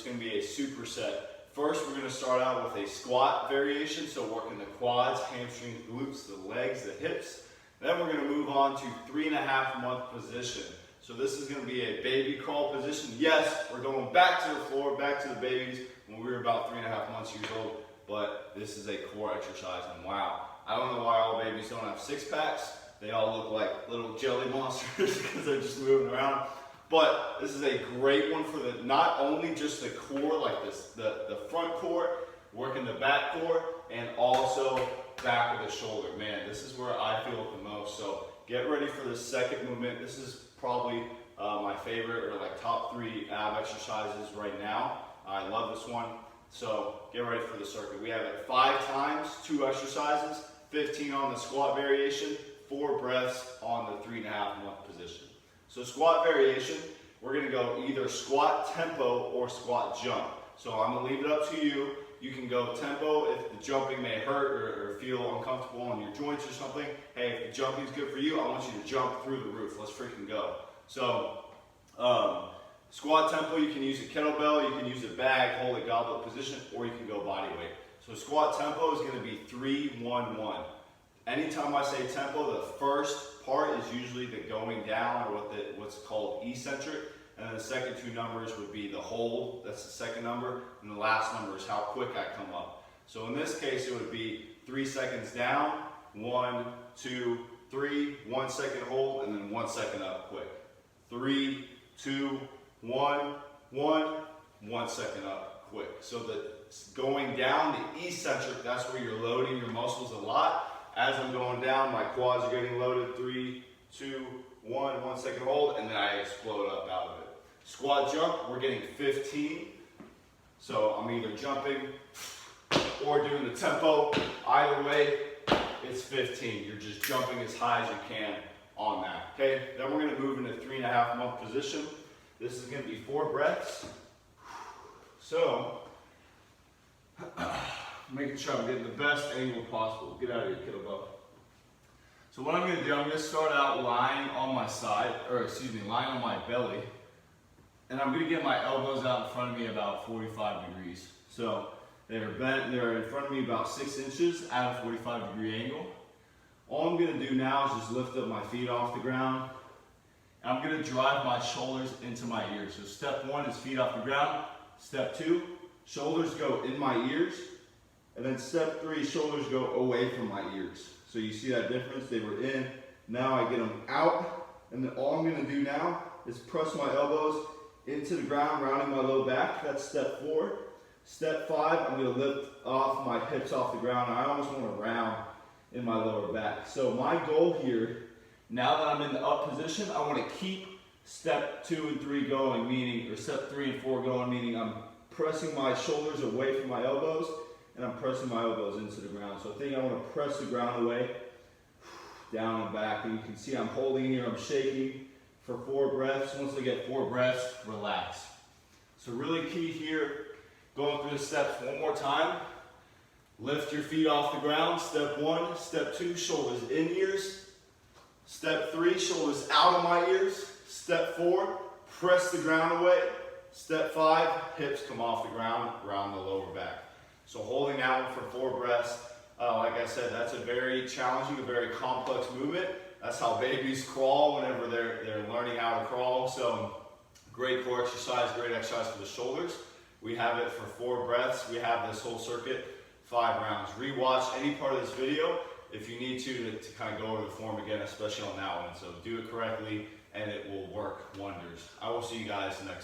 going to be a superset. First, we're going to start out with a squat variation, so working the quads, hamstrings, glutes, the legs, the hips. Then we're going to move on to 3.5 month position. So this is going to be a baby crawl position. Yes, we're going back to the floor, back to the babies when we were about 3.5 months years old, but this is a core exercise, and wow, I don't know why all babies don't have six packs. They all look like little jelly monsters because they're just moving around. But this is a great one for the not only just the core, like this, the front core, working the back core, and also back of the shoulder. Man, this is where I feel it the most. So get ready for the second movement. This is probably my favorite, or like top 3 ab exercises right now. I love this one. So get ready for the circuit. We have it 5 times, 2 exercises, 15 on the squat variation, 4 breaths on the 3.5 month position. So squat variation, we're going to go either squat tempo or squat jump. So I'm going to leave it up to you. You can go tempo if the jumping may hurt or feel uncomfortable on your joints or something. Hey, if the jumping is good for you, I want you to jump through the roof. Let's freaking go. So squat tempo, you can use a kettlebell, you can use a bag, hold a goblet position, or you can go body weight. So squat tempo is going to be 3-1-1. Anytime I say tempo, the first part is usually the going down, or what's called eccentric, and then the second 2 numbers would be the hold, that's the second number, and the last number is how quick I come up. So in this case, it would be 3 seconds down, 1, 2, 3, 1 second hold, and then 1 second up quick. 3, 2, 1, 1, 1 second up quick. So the going down, the eccentric, that's where you're loading your muscles a lot. As I'm going down, my quads are getting loaded. 3, 2, 1, 1 second hold, and then I explode up out of it. Squat jump, we're getting 15. So I'm either jumping or doing the tempo. Either way, it's 15. You're just jumping as high as you can on that. Okay, then we're going to move into 3.5 month position. This is going to be 4 breaths. So, making sure I'm getting the best angle possible. Get out of here, kettlebell. So what I'm going to do, I'm going to start out lying on my side, lying on my belly. And I'm going to get my elbows out in front of me about 45 degrees. So they're bent, they're in front of me about 6 inches at a 45-degree angle. All I'm going to do now is just lift up my feet off the ground. And I'm going to drive my shoulders into my ears. So step 1 is feet off the ground. Step 2, shoulders go in my ears. And then step 3, shoulders go away from my ears. So you see that difference? They were in, now I get them out. And then all I'm going to do now is press my elbows into the ground, rounding my low back. That's step 4. Step 5, I'm going to lift off my hips off the ground. I almost want to round in my lower back. So my goal here, now that I'm in the up position, I want to keep step 2 and 3 going, meaning, or step 3 and 4 going, meaning I'm pressing my shoulders away from my elbows, and I'm pressing my elbows into the ground. So I think I want to press the ground away, down and back. And you can see I'm holding here, I'm shaking for 4 breaths. Once I get 4 breaths, relax. So really key here, going through the steps one more time. Lift your feet off the ground. Step 1, step 2, shoulders in ears. Step 3, shoulders out of my ears. Step 4, press the ground away. Step 5, hips come off the ground, round the lower back. So holding that one for 4 breaths. Like I said, that's a very challenging, a very complex movement. That's how babies crawl whenever they're learning how to crawl. So great core exercise, great exercise for the shoulders. We have it for 4 breaths. We have this whole circuit, 5 rounds. Rewatch any part of this video if you need to kind of go over the form again, especially on that one. So do it correctly and it will work wonders. I will see you guys next time.